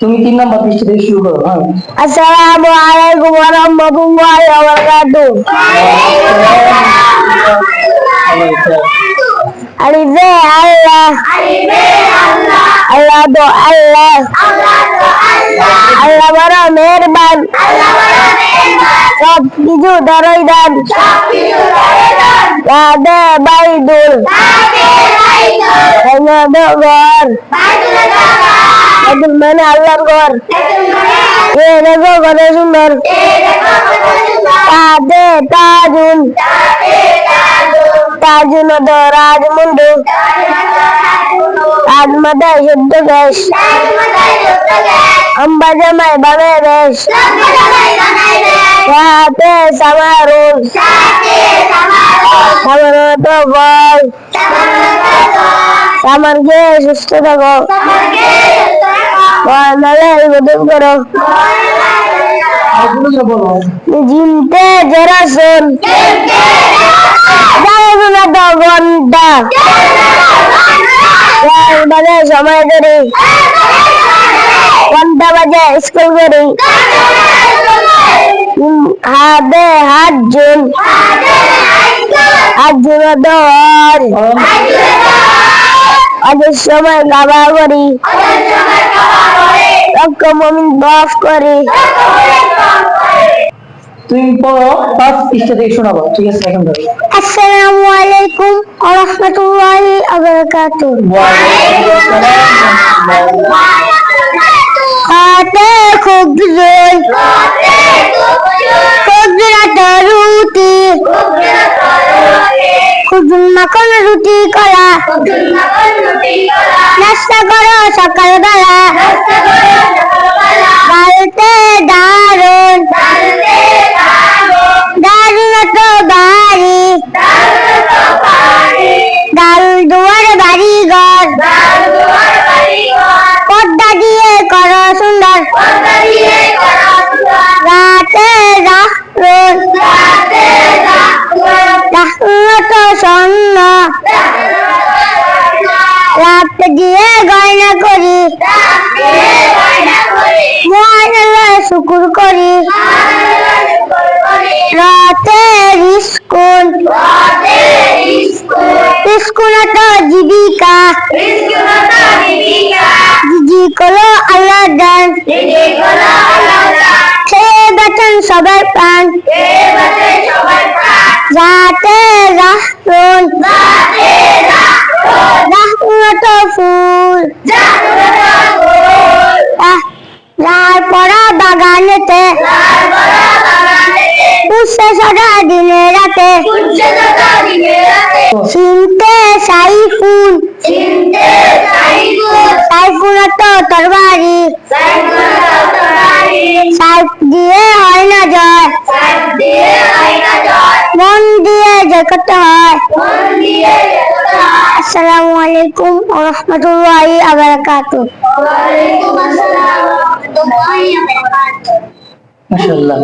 তুমি 3 নাম্বার পৃষ্ঠা থেকে শুরু করো। হ্যাঁ, আসসালামু আলাইকুম ওয়া রাহমাতুল্লাহি ওয়া বারাকাতুহু। আলিফ বে আল্লাহ, আল্লাহ তো আল্লাহ, আল্লাহ বড় মেহেরবান, সব কিছু ধরই দান, রাধে বাইদুল ঘর, বাইদুল মানে আল্লাহর ঘর, এ দেখো কত সুন্দর, তাজে তাজুল, তাজুল তো রাজমুন্ডু, রাজ মাথায় শুদ্ধ কেশ, अम्बा जमाई बने बेश, साथे समारोह, समारोह तो बोल, समर के सुस्त थको, बोल नले बदल करो, जिनते जरा सुन, जाने सुना तो घंटा, जाने बने समय करी, घंटा बजे स्कूल करी, हाथे हाथ जुन, हाथ जुन तो आज समय गावा करी, रक्को मम्मी बाफ करी। তুমি পড়ো 5 পৃষ্ঠা থেকে শোনাবো, ঠিক আছে? এখন ধরো। আসসালামু আলাইকুম ওয়া রাহমাতুল্লাহি ওয়া বারাকাতুহু। খাতে খুব জোর, খুচরাটা রুটি, খুচুর মাখন রুটি করা, নাস্তা করো সকালবেলা, বাড়িতে দারুন, দারুন তো বাড়ি, ডাল দুয়ার বাড়ি ঘর, পর্দা দিয়ে করো সুন্দর, রাতে রাহুন, রাহুন তো স্বর্ণ, রাত দিয়ে গয়না করি, মহান আল্লাহ শুকুর করি, রাতে স্কুল, স্কুল তো জীবিকা, জিজি করো আল্লাহ দান, খেয়ে বাঁচান সবার প্রাণ, যাতে রাহুন, রাহুন তো ফুল, লাল পড়া বাগানেতে, উঠছে সারা দিনে রাতে, চিনতে সাইফুল, সাইফুল তো তরবারি, সাইফ দিয়ে হয় না জয়, মন দিয়ে যে করতে হয়। আসসালামু আলাইকুম ওয়া রাহমাতুল্লাহি ওয়া বারাকাতুহু। মাশাআল্লাহ।